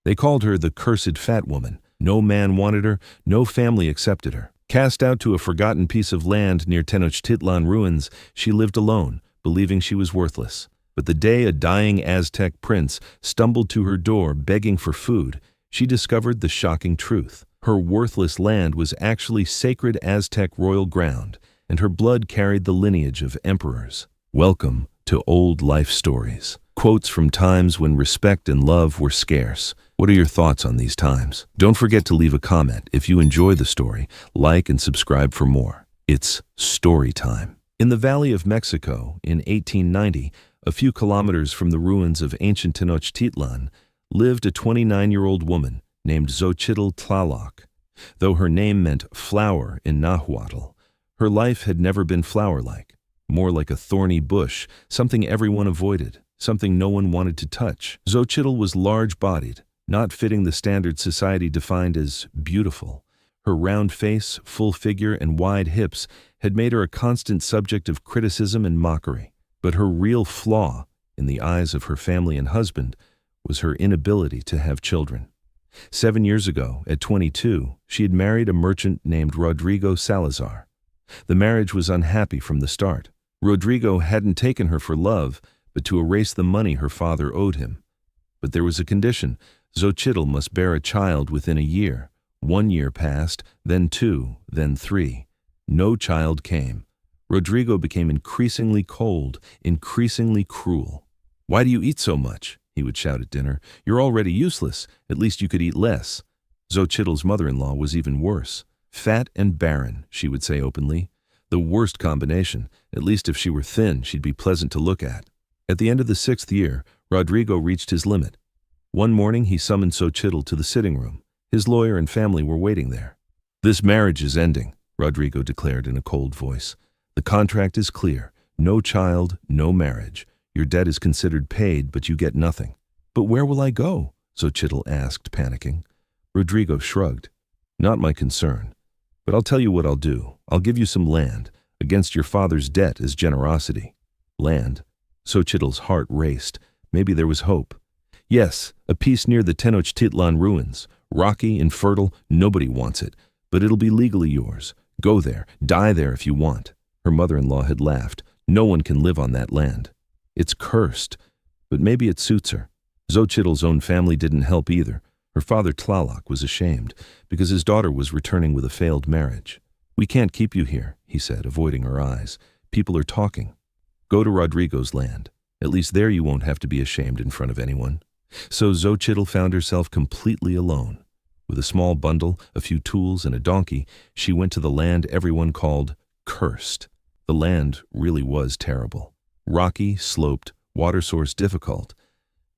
They called her the cursed fat woman. No man wanted her, no family accepted her. Cast out to a forgotten piece of land near Tenochtitlan ruins, she lived alone, believing she was worthless. But the day a dying Aztec prince stumbled to her door begging for food, she discovered the shocking truth. Her worthless land was actually sacred Aztec royal ground, and her blood carried the lineage of emperors. Welcome to Old Life Stories. Quotes from times when respect and love were scarce. What are your thoughts on these times? Don't forget to leave a comment. If you enjoy the story, like and subscribe for more. It's story time. In the Valley of Mexico, in 1890, a few kilometers from the ruins of ancient Tenochtitlan, lived a 29-year-old woman named Xochitl Tlaloc. Though her name meant flower in Nahuatl, her life had never been flower-like, more like a thorny bush, something everyone avoided, something no one wanted to touch. Xochitl was large-bodied, not fitting the standard society defined as beautiful. Her round face, full figure, and wide hips had made her a constant subject of criticism and mockery. But her real flaw, in the eyes of her family and husband, was her inability to have children. 7 years ago, at 22, she had married a merchant named Rodrigo Salazar. The marriage was unhappy from the start. Rodrigo hadn't taken her for love, but to erase the money her father owed him. But there was a condition. Xochitl must bear a child within a year. 1 year passed, then 2, then 3. No child came. Rodrigo became increasingly cold, increasingly cruel. "Why do you eat so much?" he would shout at dinner. "You're already useless. At least you could eat less." Xochitl's mother-in-law was even worse. "Fat and barren," she would say openly. The worst combination. At least if she were thin, she'd be pleasant to look at. At the end of the 6th year, Rodrigo reached his limit. One morning he summoned Xochitl to the sitting room. His lawyer and family were waiting there. "This marriage is ending," Rodrigo declared in a cold voice. "The contract is clear. No child, no marriage. Your debt is considered paid, but you get nothing." "But where will I go?" Xochitl asked, panicking. Rodrigo shrugged. "Not my concern. But I'll tell you what I'll do. I'll give you some land, against your father's debt as generosity." Land? Xochitl's heart raced. Maybe there was hope. "Yes, a piece near the Tenochtitlan ruins. Rocky, infertile, nobody wants it. But it'll be legally yours. Go there, die there if you want." Her mother-in-law had laughed. "No one can live on that land. It's cursed, but maybe it suits her." Xochitl's own family didn't help either. Her father Tlaloc was ashamed, because his daughter was returning with a failed marriage. "We can't keep you here," he said, avoiding her eyes. "People are talking. Go to Rodrigo's land. At least there you won't have to be ashamed in front of anyone." So Xochitl found herself completely alone. With a small bundle, a few tools, and a donkey, she went to the land everyone called cursed. The land really was terrible. Rocky, sloped, water source difficult.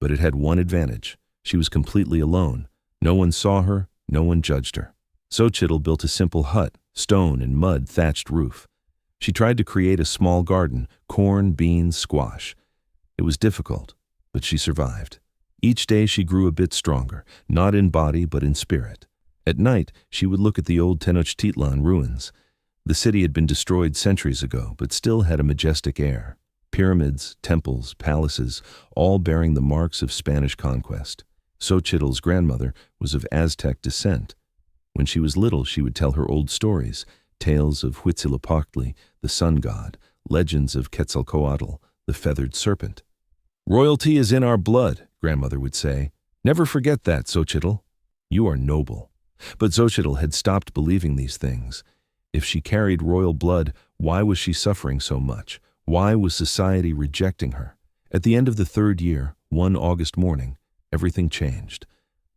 But it had one advantage. She was completely alone. No one saw her, no one judged her. Xochitl built a simple hut, stone and mud thatched roof. She tried to create a small garden, corn, beans, squash. It was difficult, but she survived. Each day she grew a bit stronger, not in body but in spirit. At night, she would look at the old Tenochtitlan ruins. The city had been destroyed centuries ago, but still had a majestic air. Pyramids, temples, palaces, all bearing the marks of Spanish conquest. Xochitl's grandmother was of Aztec descent. When she was little, she would tell her old stories, tales of Huitzilopochtli, the sun god, legends of Quetzalcoatl, the feathered serpent. "Royalty is in our blood," grandmother would say. "Never forget that, Xochitl. You are noble." But Xochitl had stopped believing these things. If she carried royal blood, why was she suffering so much? Why was society rejecting her? At the end of the 3rd year, one August morning, everything changed.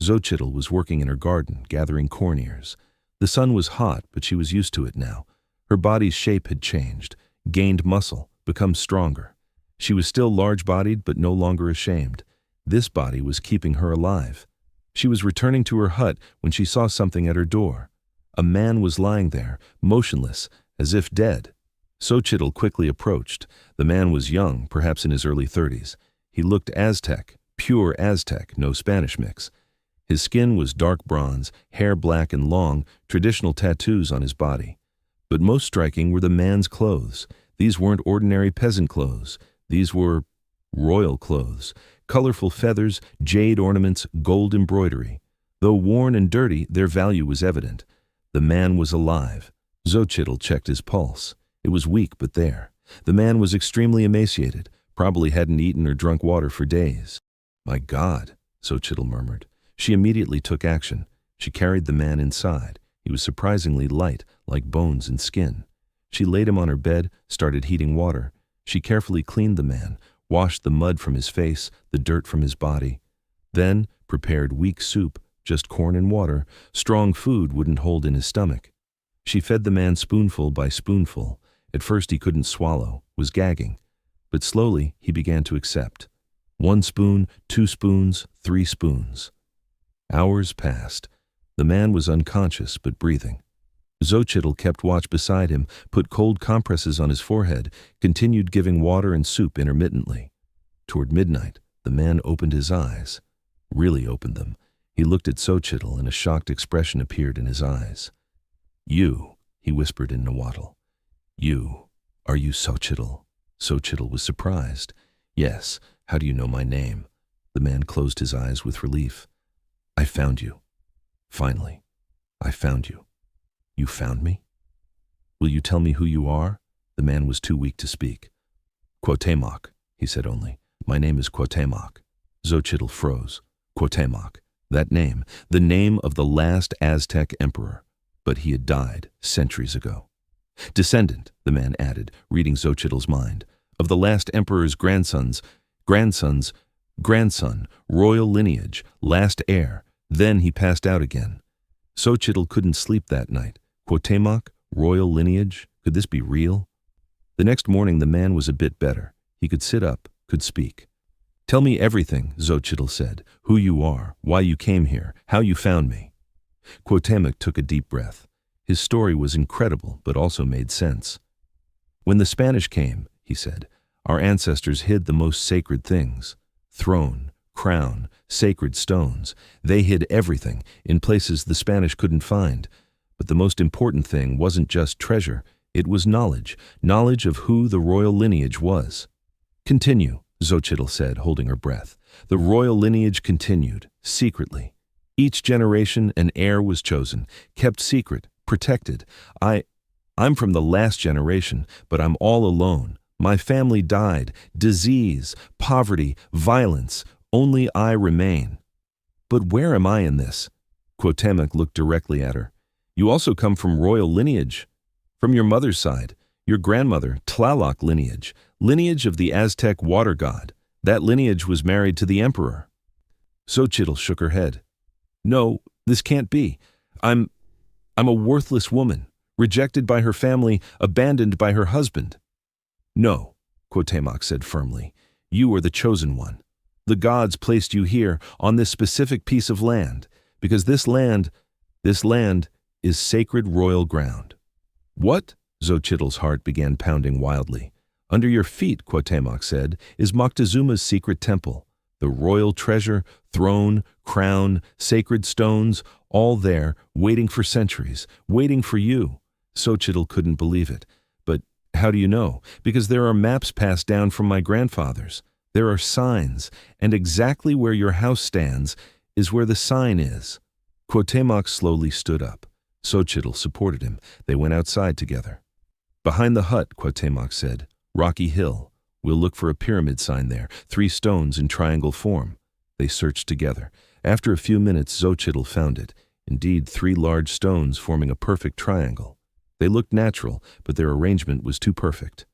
Xochitl was working in her garden, gathering corn ears. The sun was hot, but she was used to it now. Her body's shape had changed, gained muscle, become stronger. She was still large-bodied, but no longer ashamed. This body was keeping her alive. She was returning to her hut when she saw something at her door. A man was lying there, motionless, as if dead. Xochitl quickly approached. The man was young, perhaps in his early 30s. He looked Aztec, pure Aztec, no Spanish mix. His skin was dark bronze, hair black and long, traditional tattoos on his body. But most striking were the man's clothes. These weren't ordinary peasant clothes. These were royal clothes, colorful feathers, jade ornaments, gold embroidery. Though worn and dirty, their value was evident. The man was alive. Xochitl checked his pulse. It was weak, but there. The man was extremely emaciated, probably hadn't eaten or drunk water for days. "My God," Xochitl murmured. She immediately took action. She carried the man inside. He was surprisingly light, like bones and skin. She laid him on her bed, started heating water. She carefully cleaned the man, washed the mud from his face, the dirt from his body. Then prepared weak soup, just corn and water. Strong food wouldn't hold in his stomach. She fed the man spoonful by spoonful. At first he couldn't swallow, was gagging. But slowly he began to accept. 1 spoon, 2 spoons, 3 spoons. Hours passed. The man was unconscious but breathing. Xochitl kept watch beside him, put cold compresses on his forehead, continued giving water and soup intermittently. Toward midnight, the man opened his eyes. Really opened them. He looked at Xochitl and a shocked expression appeared in his eyes. "You," he whispered in Nahuatl. "You, are you Xochitl?" Xochitl was surprised. "Yes, how do you know my name?" The man closed his eyes with relief. "I found you. Finally, I found you." "You found me? Will you tell me who you are?" The man was too weak to speak. "Cuauhtémoc," he said only. "My name is Cuauhtémoc." Xochitl froze. Cuauhtémoc, that name, the name of the last Aztec emperor. But he had died centuries ago. "Descendant," the man added, reading Xochitl's mind, "of the last emperor's grandson, royal lineage, last heir." Then he passed out again. Xochitl couldn't sleep that night. Cuauhtémoc, royal lineage, could this be real? The next morning the man was a bit better. He could sit up, could speak. "Tell me everything," Xochitl said. "Who you are, why you came here, how you found me." Cuauhtémoc took a deep breath. His story was incredible, but also made sense. "When the Spanish came," he said, "our ancestors hid the most sacred things. Throne, crown, sacred stones. They hid everything, in places the Spanish couldn't find. But the most important thing wasn't just treasure, it was knowledge, knowledge of who the royal lineage was." "Continue," Xochitl said, holding her breath. "The royal lineage continued, secretly. Each generation an heir was chosen, kept secret, protected. I'm from the last generation, but I'm all alone. My family died, disease, poverty, violence. Only I remain. But where am I in this?" Cuauhtémoc looked directly at her. "You also come from royal lineage. From your mother's side, your grandmother, Tlaloc lineage, lineage of the Aztec water god. That lineage was married to the emperor." Xochitl shook her head. "No, this can't be. I'm a worthless woman, rejected by her family, abandoned by her husband." "No," Cuauhtémoc said firmly. "You are the chosen one. The gods placed you here, on this specific piece of land, because this land is sacred royal ground." "What?" Xochitl's heart began pounding wildly. "Under your feet," Cuauhtémoc said, "is Moctezuma's secret temple. The royal treasure, throne, crown, sacred stones, all there, waiting for centuries, waiting for you." Xochitl couldn't believe it. "But how do you know?" "Because there are maps passed down from my grandfathers. There are signs, and exactly where your house stands is where the sign is." Cuauhtémoc slowly stood up. Xochitl supported him. They went outside together. "Behind the hut," Cuauhtémoc said, "Rocky Hill. We'll look for a pyramid sign there, 3 stones in triangle form." They searched together. After a few minutes, Xochitl found it. Indeed, 3 large stones forming a perfect triangle. They looked natural, but their arrangement was too perfect.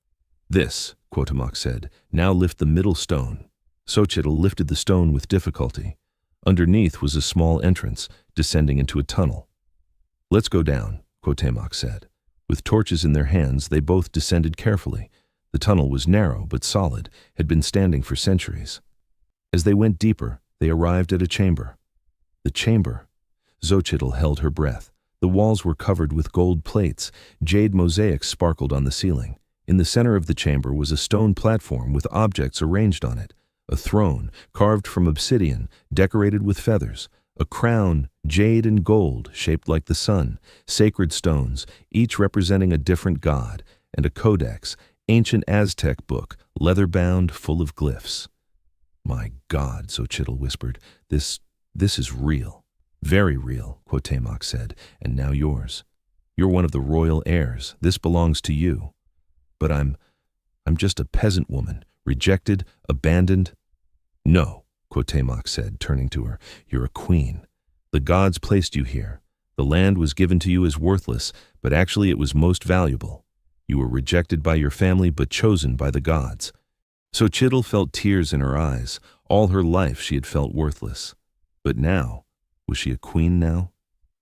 "This," Cuauhtémoc said, "now lift the middle stone." Xochitl lifted the stone with difficulty. Underneath was a small entrance, descending into a tunnel. "Let's go down," Cuauhtémoc said. With torches in their hands, they both descended carefully. The tunnel was narrow but solid, had been standing for centuries. As they went deeper, they arrived at a chamber. The chamber. Xochitl held her breath. The walls were covered with gold plates. Jade mosaics sparkled on the ceiling. In the center of the chamber was a stone platform with objects arranged on it. A throne, carved from obsidian, decorated with feathers. A crown, jade and gold, shaped like the sun. Sacred stones, each representing a different god. And a codex, ancient Aztec book, leather-bound, full of glyphs. "My God," Xochitl whispered, this is real." "Very real," Cuauhtémoc said, "and now yours. You're one of the royal heirs. This belongs to you. But I'm just a peasant woman, rejected, abandoned." "No," Cuauhtémoc said, turning to her, "you're a queen. The gods placed you here. The land was given to you as worthless, but actually it was most valuable. You were rejected by your family, but chosen by the gods." Xochitl felt tears in her eyes. All her life she had felt worthless. But now, was she a queen now?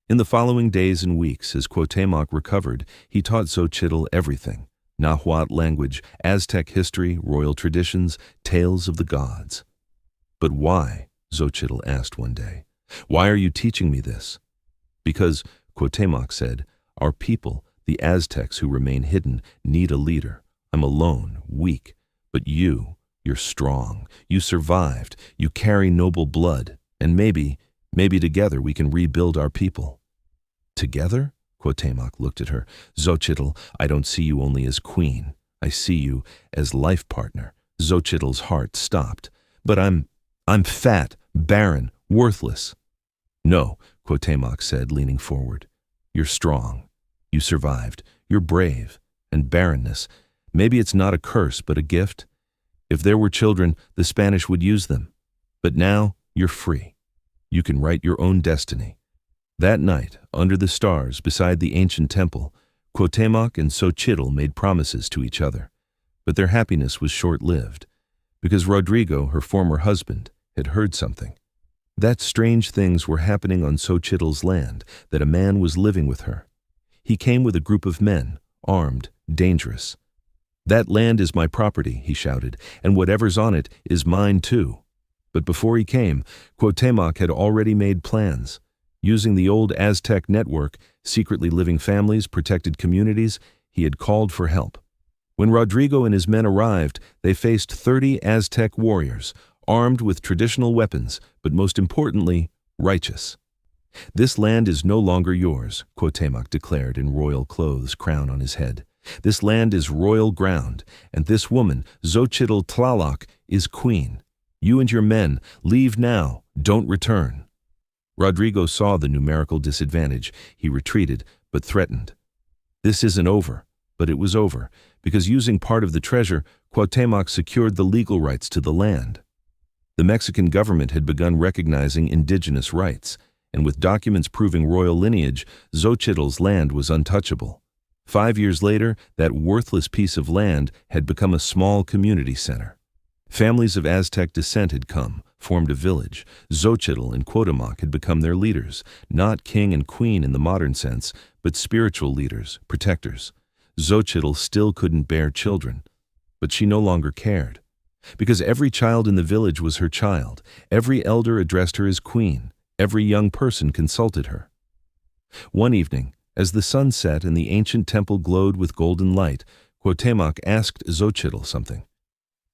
In the following days and weeks, as Cuauhtémoc recovered, he taught Xochitl everything: Nahuatl language, Aztec history, royal traditions, tales of the gods. "But why?" Xochitl asked one day. "Why are you teaching me this?" "Because," Cuauhtémoc said, "our people, the Aztecs who remain hidden, need a leader. I'm alone, weak. But you're strong. You survived. You carry noble blood. And maybe together we can rebuild our people." "Together?" Cuauhtémoc looked at her. "Xochitl, I don't see you only as queen. I see you as life partner." Xochitl's heart stopped. "But I'm fat, barren, worthless." "No," Cuauhtémoc said, leaning forward. "You're strong. You survived. You're brave. And barrenness, maybe it's not a curse, but a gift. If there were children, the Spanish would use them. But now, you're free. You can write your own destiny." That night, under the stars, beside the ancient temple, Cuauhtémoc and Xochitl made promises to each other. But their happiness was short-lived, because Rodrigo, her former husband, had heard something. That strange things were happening on Xochitl's land, that a man was living with her. He came with a group of men, armed, dangerous. "That land is my property," he shouted, "and whatever's on it is mine too." But before he came, Cuauhtémoc had already made plans. Using the old Aztec network, secretly living families, protected communities, he had called for help. When Rodrigo and his men arrived, they faced 30 Aztec warriors, armed with traditional weapons, but most importantly, righteous. "This land is no longer yours," Cuauhtémoc declared in royal clothes, crown on his head. "This land is royal ground, and this woman, Xochitl Tlaloc, is queen. You and your men, leave now, don't return." Rodrigo saw the numerical disadvantage. He retreated, but threatened. This isn't over, but it was over, because using part of the treasure, Cuauhtémoc secured the legal rights to the land. The Mexican government had begun recognizing indigenous rights, and with documents proving royal lineage, Xochitl's land was untouchable. 5 years later, that worthless piece of land had become a small community center. Families of Aztec descent had come, formed a village. Xochitl and Cuauhtémoc had become their leaders, not king and queen in the modern sense, but spiritual leaders, protectors. Xochitl still couldn't bear children, but she no longer cared. Because every child in the village was her child, every elder addressed her as queen, every young person consulted her. One evening, as the sun set and the ancient temple glowed with golden light, Cuauhtémoc asked Xochitl something.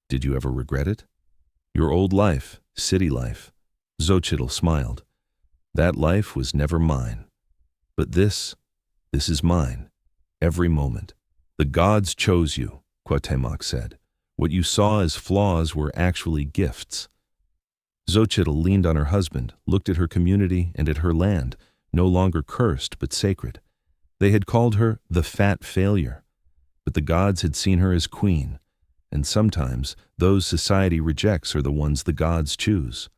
"Did you ever regret it?" "Your old life, city life." Xochitl smiled. "That life was never mine. But this is mine, every moment." "The gods chose you," Cuauhtémoc said. "What you saw as flaws were actually gifts." Xochitl leaned on her husband, looked at her community and at her land, no longer cursed but sacred. They had called her the fat failure, but the gods had seen her as queen, and sometimes those society rejects are the ones the gods choose.